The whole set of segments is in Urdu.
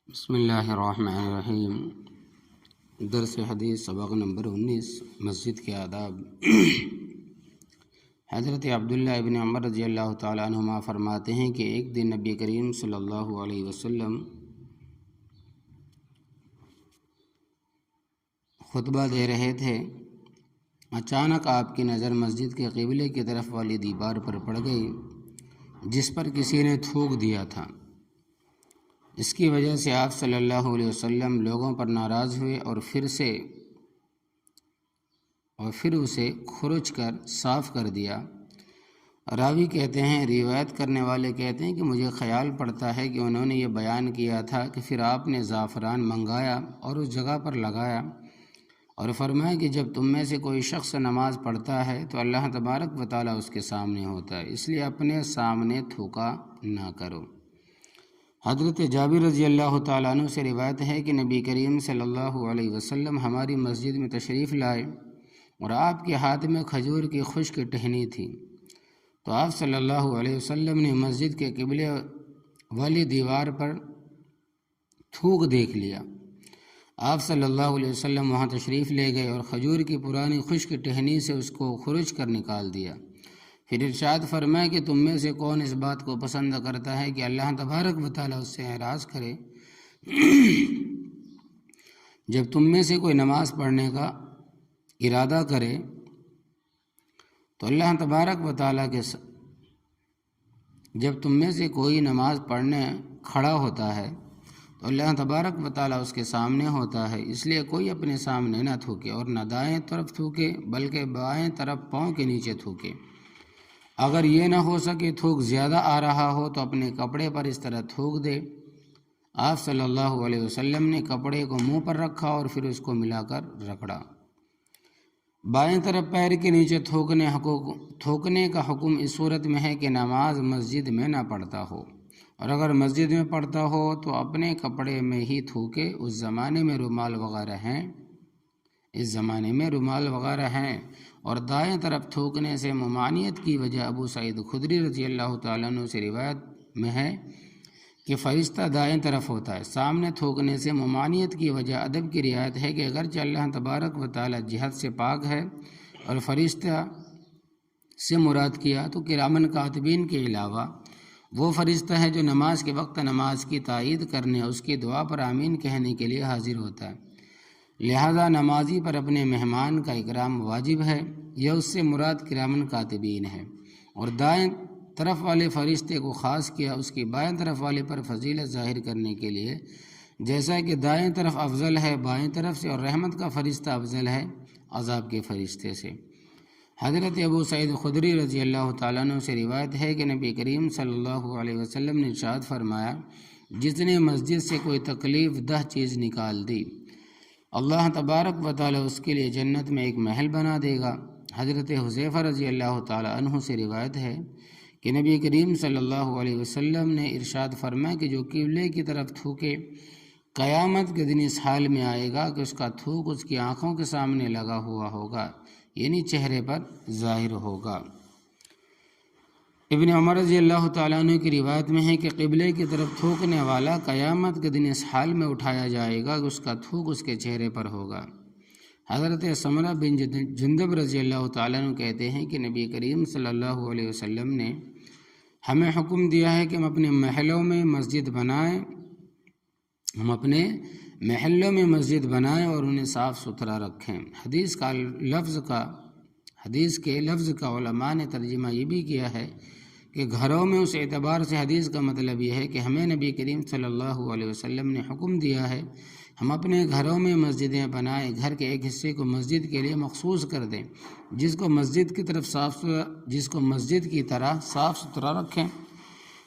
بسم اللہ الرحمن الرحیم۔ درس حدیث سبق نمبر 19 مسجد کے آداب۔ حضرت عبداللہ ابن عمر رضی اللہ تعالیٰ عنہما فرماتے ہیں کہ ایک دن نبی کریم صلی اللہ علیہ وسلم خطبہ دے رہے تھے، اچانک آپ کی نظر مسجد کے قبلے کی طرف والی دیوار پر پڑ گئی جس پر کسی نے تھوک دیا تھا۔ اس کی وجہ سے آپ صلی اللہ علیہ وسلم لوگوں پر ناراض ہوئے اور پھر اسے کھرچ کر صاف کر دیا۔ راوی کہتے ہیں، روایت کرنے والے کہتے ہیں کہ مجھے خیال پڑتا ہے کہ انہوں نے یہ بیان کیا تھا کہ پھر آپ نے زعفران منگایا اور اس جگہ پر لگایا اور فرمایا کہ جب تم میں سے کوئی شخص نماز پڑھتا ہے تو اللہ تبارک و تعالیٰ اس کے سامنے ہوتا ہے، اس لیے اپنے سامنے تھوکا نہ کرو۔ حضرت جابر رضی اللہ تعالیٰ عنہ سے روایت ہے کہ نبی کریم صلی اللہ علیہ وسلم ہماری مسجد میں تشریف لائے اور آپ کے ہاتھ میں کھجور کی خشک ٹہنی تھی، تو آپ صلی اللہ علیہ وسلم نے مسجد کے قبلے والی دیوار پر تھوک دیکھ لیا۔ آپ صلی اللہ علیہ وسلم وہاں تشریف لے گئے اور کھجور کی پرانی خشک ٹہنی سے اس کو خرچ کر نکال دیا۔ پھر ارشاد فرمایا کہ تم میں سے کون اس بات کو پسند کرتا ہے کہ اللہ تبارک و تعالیٰ اس سے اعراض کرے؟ جب تم میں سے کوئی نماز پڑھنے کا ارادہ کرے تو اللہ تبارک و تعالیٰ کے جب تم میں سے کوئی نماز پڑھنے کھڑا ہوتا ہے تو اللہ تبارک و تعالیٰ اس کے سامنے ہوتا ہے، اس لیے کوئی اپنے سامنے نہ تھوکے اور نہ دائیں طرف تھوکے بلکہ بائیں طرف پاؤں کے نیچے تھوکے۔ اگر یہ نہ ہو سکے تھوک زیادہ آ رہا ہو تو اپنے کپڑے پر اس طرح تھوک دے۔ آپ صلی اللہ علیہ وسلم نے کپڑے کو منہ پر رکھا اور پھر اس کو ملا کر رگڑا۔ بائیں طرف پیر کے نیچے تھوکنے کا حکم اس صورت میں ہے کہ نماز مسجد میں نہ پڑھتا ہو، اور اگر مسجد میں پڑھتا ہو تو اپنے کپڑے میں ہی تھوکے۔ اس زمانے میں رومال وغیرہ ہیں اور دائیں طرف تھوکنے سے ممانعت کی وجہ ابو سعید خدری رضی اللہ تعالیٰ عنہ سے روایت میں ہے کہ فرشتہ دائیں طرف ہوتا ہے۔ سامنے تھوکنے سے ممانعت کی وجہ ادب کی رعایت ہے کہ اگرچہ اللہ تبارک و تعالیٰ جہت سے پاک ہے اور فرشتہ سے مراد کیا تو کرامن کاتبین کے علاوہ وہ فرشتہ ہے جو نماز کے وقت نماز کی تائید کرنے اس کی دعا پر آمین کہنے کے لیے حاضر ہوتا ہے، لہذا نمازی پر اپنے مہمان کا اکرام واجب ہے، یہ اس سے مراد کرامن کاتبین ہے۔ اور دائیں طرف والے فرشتے کو خاص کیا اس کی بائیں طرف والے پر فضیلت ظاہر کرنے کے لیے، جیسا کہ دائیں طرف افضل ہے بائیں طرف سے اور رحمت کا فرشتہ افضل ہے عذاب کے فرشتے سے۔ حضرت ابو سعید خدری رضی اللہ تعالیٰ عنہ سے روایت ہے کہ نبی کریم صلی اللہ علیہ وسلم نے ارشاد فرمایا، جس نے مسجد سے کوئی تکلیف دہ چیز نکال دی اللہ تبارک و تعالیٰ اس کے لیے جنت میں ایک محل بنا دے گا۔ حضرت حذیفہ رضی اللہ تعالیٰ عنہ سے روایت ہے کہ نبی کریم صلی اللہ علیہ وسلم نے ارشاد فرمایا کہ جو قبلے کی طرف تھوکے قیامت کے دن اس حال میں آئے گا کہ اس کا تھوک اس کی آنکھوں کے سامنے لگا ہوا ہوگا، یعنی چہرے پر ظاہر ہوگا۔ ابن عمر رضی اللہ تعالیٰ عنہ کی روایت میں ہے کہ قبلے کی طرف تھوکنے والا قیامت کے دن اس حال میں اٹھایا جائے گا کہ اس کا تھوک اس کے چہرے پر ہوگا۔ حضرت سمرہ بن جندب رضی اللہ تعالیٰ عنہ کہتے ہیں کہ نبی کریم صلی اللہ علیہ وسلم نے ہمیں حکم دیا ہے کہ ہم اپنے محلوں میں مسجد بنائیں اور انہیں صاف ستھرا رکھیں۔ حدیث کے لفظ کا علماء نے ترجمہ یہ بھی کیا ہے کہ گھروں میں، اس اعتبار سے حدیث کا مطلب یہ ہے کہ ہمیں نبی کریم صلی اللہ علیہ وسلم نے حکم دیا ہے ہم اپنے گھروں میں مسجدیں بنائیں، گھر کے ایک حصے کو مسجد کے لیے مخصوص کر دیں، جس کو مسجد کی طرح صاف ستھرا رکھیں۔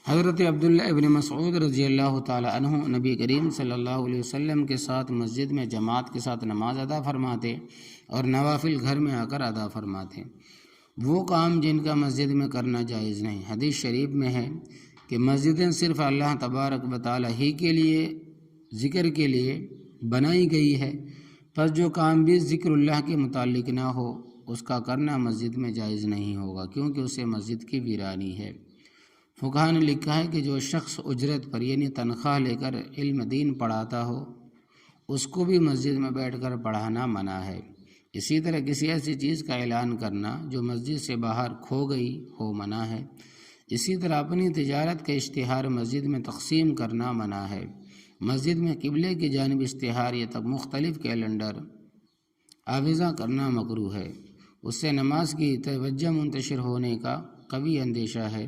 حضرت عبداللہ ابن مسعود رضی اللہ تعالیٰ عنہ نبی کریم صلی اللہ علیہ وسلم کے ساتھ مسجد میں جماعت کے ساتھ نماز ادا فرماتے اور نوافل گھر میں آ کر ادا فرماتے، وہ کام جن کا مسجد میں کرنا جائز نہیں۔ حدیث شریف میں ہے کہ مسجدیں صرف اللہ تبارک و تعالیٰ ہی کے لیے ذکر کے لیے بنائی گئی ہے، پس جو کام بھی ذکر اللہ کے متعلق نہ ہو اس کا کرنا مسجد میں جائز نہیں ہوگا، کیونکہ اسے مسجد کی ویرانی ہے۔ فقہا نے لکھا ہے کہ جو شخص اجرت پر یعنی تنخواہ لے کر علم دین پڑھاتا ہو اس کو بھی مسجد میں بیٹھ کر پڑھانا منع ہے۔ اسی طرح کسی ایسی چیز کا اعلان کرنا جو مسجد سے باہر کھو گئی ہو منع ہے۔ اسی طرح اپنی تجارت کا اشتہار مسجد میں تقسیم کرنا منع ہے۔ مسجد میں قبلے کی جانب اشتہار یا تب مختلف کیلنڈر آویزاں کرنا مکروہ ہے، اس سے نماز کی توجہ منتشر ہونے کا قوی اندیشہ ہے۔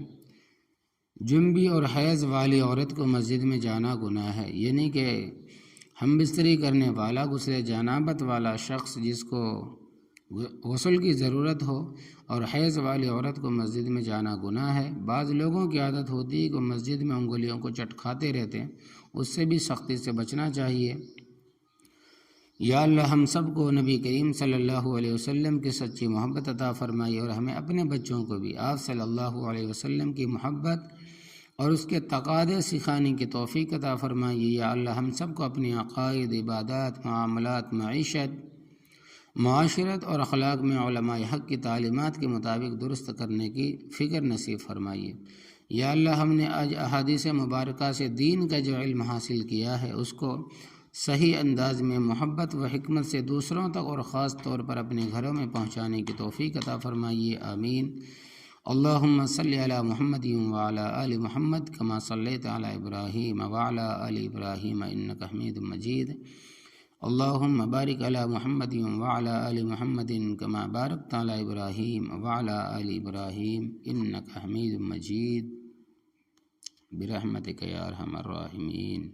جنبی اور حیض والی عورت کو مسجد میں جانا گناہ ہے، یعنی کہ ہم بستری کرنے والا غسل جنابت والا شخص جس کو غسل کی ضرورت ہو اور حیض والی عورت کو مسجد میں جانا گناہ ہے۔ بعض لوگوں کی عادت ہوتی ہے کہ مسجد میں انگلیوں کو چٹکھاتے رہتے ہیں، اس سے بھی سختی سے بچنا چاہیے۔ یا اللہ ہم سب کو نبی کریم صلی اللہ علیہ وسلم کی سچی محبت عطا فرمائی اور ہمیں اپنے بچوں کو بھی آپ صلی اللہ علیہ وسلم کی محبت اور اس کے تقاضے سکھانے کی توفیق عطا فرمائیے۔ یا اللہ ہم سب کو اپنی عقائد، عبادات، معاملات، معیشت، معاشرت اور اخلاق میں علماء حق کی تعلیمات کے مطابق درست کرنے کی فکر نصیب فرمائیے۔ یا اللہ ہم نے آج احادیث مبارکہ سے دین کا جو علم حاصل کیا ہے اس کو صحیح انداز میں محبت و حکمت سے دوسروں تک اور خاص طور پر اپنے گھروں میں پہنچانے کی توفیق عطا فرمائیے، آمین۔ اللہم صلی علی محمد وعلی آل محمد کما صلیت علی ابراہیم وعلی آل ابراہیم انک حمید مجید۔ اللہم بارک علی محمد وعلی آل محمد کما بارکت علی ابراہیم وعلی آل ابراہیم انک حمید مجید برحمتک یا ارحم الراحمین۔